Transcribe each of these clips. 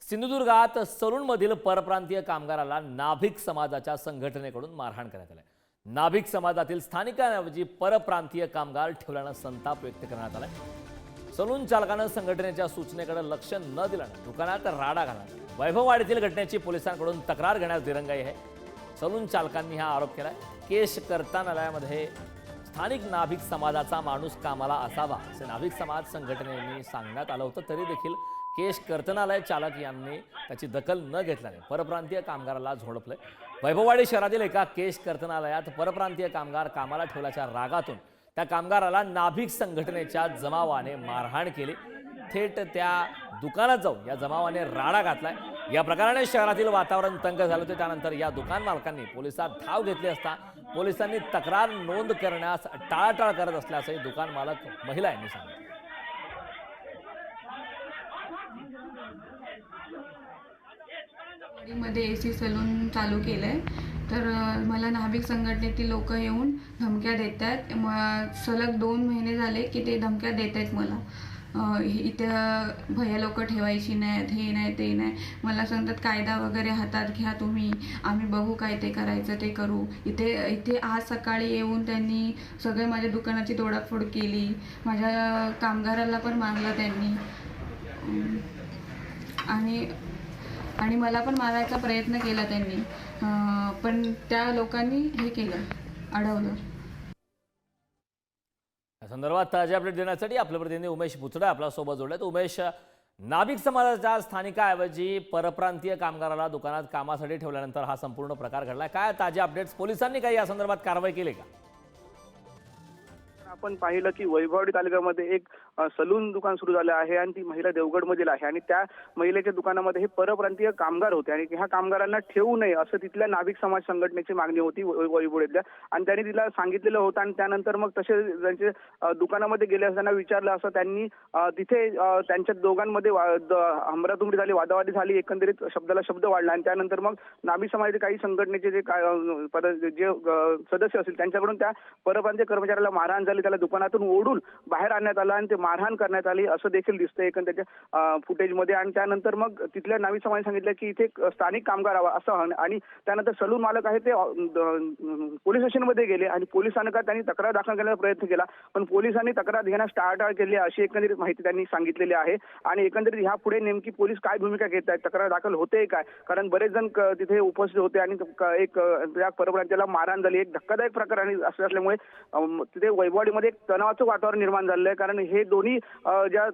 सिंधुदुर्गात सलूनमधील परप्रांतीय कामगाराला नाभिक समाजाच्या संघटनेकडून मारहाण करण्यात आली। नाभिक समाजातील स्थानिकांऐवजी परप्रांतीय कामगार ठेवल्यानं संताप व्यक्त करण्यात आलाय। सलून चालकानं संघटनेच्या सूचनेकडे लक्ष न दिल्यानं दुकानात राडा घालला। वैभववाडीतील घटनेची पोलिसांकडून तक्रार घेण्यास दिरंगाई आहे। सलून चालकांनी हा आरोप केलाय। केश कर्तनालयामध्ये स्थानिक नाभिक समाजाचा माणूस कामाला असावा असे नाभिक समाज संघटनेने सांगण्यात आलं होतं, तरी देखील केश कर्तनालय चालक यांनी त्याची दखल न घेतल्याने परप्रांतीय कामगाराला झोडपले। वैभववाडी शहरातील एका केश कर्तनालयात परप्रांतीय कामगार कामाला ठेवल्याच्या रागातून त्या कामगाराला नाभिक संघटनेच्या जमावाने मारहाण केली। थेट त्या दुकानात जाऊन या जमावाने राडा घातलाय। या प्रकाराने शहरातील वातावरण तंग झाले होते। त्यानंतर या दुकान मालकांनी पोलिसात धाव घेतली असता पोलिसांनी तक्रार नोंद करण्यास टाळाटाळ करत असल्याचे दुकान मालक महिला यांनी सांगितले। मध्ये एसी सलून चालू केलंय, तर मला नाभिक संघटनेतील लोक येऊन धमक्या देत आहेत। सलग 2 महिने झाले की ते धमक्या देत आहेत मला। इथं भैया लोक ठेवायची नाहीत, हे नाही ते नाही। मला सांगतात कायदा वगैरे हातात घ्या तुम्ही, आम्ही बघू काय ते करायचं ते करू। इथे आज सकाळी येऊन त्यांनी सगळे माझ्या दुकानाची तोडाफोड केली। माझ्या कामगाराला पण मारलं त्यांनी आणि मला पण मारायचा प्रयत्न केला त्यांनी, पण त्या लोकांनी हे केलं, अडवलं। या संदर्भात ताजे अपडेट देण्यासाठी आपले प्रतिनिधी उमेश बुचडे आपल्या सोबत जोडलेत। उमेश, नाभिक समाजाच्या स्थानिकाऐवजी परप्रांतीय कामगाराला दुकानात कामासाठी ठेवल्यानंतर हा संपूर्ण प्रकार घडलाय। काय ताजे अपडेट्स? पोलिसांनी काही या संदर्भात कारवाई केली का? आपण पाहिलं की वैभववाडी तालुक्यामध्ये एक सलून दुकान सुरू झालं आहे आणि ती महिला देवगडमधील आहे आणि त्या महिलेच्या दुकानामध्ये हे परप्रांतीय कामगार होते आणि ह्या कामगारांना ठेवू नये असं तिथल्या नाभिक समाज संघटनेची मागणी होती वैभववाडीतल्या, आणि त्यांनी तिला सांगितलेलं होतं। आणि त्यानंतर मग तसे त्यांचे दुकानामध्ये गेले असताना विचारलं असं त्यांनी तिथे त्यांच्या दोघांमध्ये हमरातुमरी झाली, वादावादी झाली, एकंदरीत शब्दाला शब्द वाढला। आणि त्यानंतर मग नाभिक समाजाचे काही संघटनेचे जे सदस्य असतील त्यांच्याकडून त्या परप्रांतीय कर्मचाऱ्याला मारहाण झाली, त्याला दुकानातून ओढून बाहेर आणण्यात आलं आणि ते मारहाण करण्यात आली असं देखील दिसतंय एकंदर त्याच्या फुटेजमध्ये। आणि त्यानंतर मग तिथल्या नाभिक समाजाने सांगितलं की इथे स्थानिक कामगार असं, आणि त्यानंतर सलून मालक आहे ते पोलीस स्टेशनमध्ये गेले आणि पोलीस स्थानकात त्यांनी तक्रार दाखल करण्याचा प्रयत्न केला, पण पोलिसांनी तक्रार घेण्यास टाळाटाळ केली अशी एकंदरीत माहिती त्यांनी सांगितलेली आहे। आणि एकंदरीत ह्यापुढे नेमकी पोलीस काय भूमिका घेत आहेत, तक्रार दाखल होते काय, कारण बरेच जण तिथे उपस्थित होते आणि एक त्या परप्रांतीयाला मारहाण झाली। एक धक्कादायक प्रकार असल्यामुळे तिथे वैभववाडीमध्ये एक तणावाचं वातावरण निर्माण झालं आहे, कारण हे दोन्ही ज्या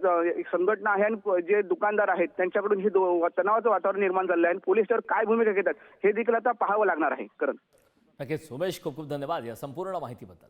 संघटना आहे आणि जे दुकानदार आहेत त्यांच्याकडून हे तणावाचं वातावरण निर्माण झालं आहे आणि पोलीस तर काय भूमिका घेतात हे देखील आता पाहावं लागणार आहे। करण, नक्कीच उमेश, खूप खूप धन्यवाद या संपूर्ण माहितीबद्दल।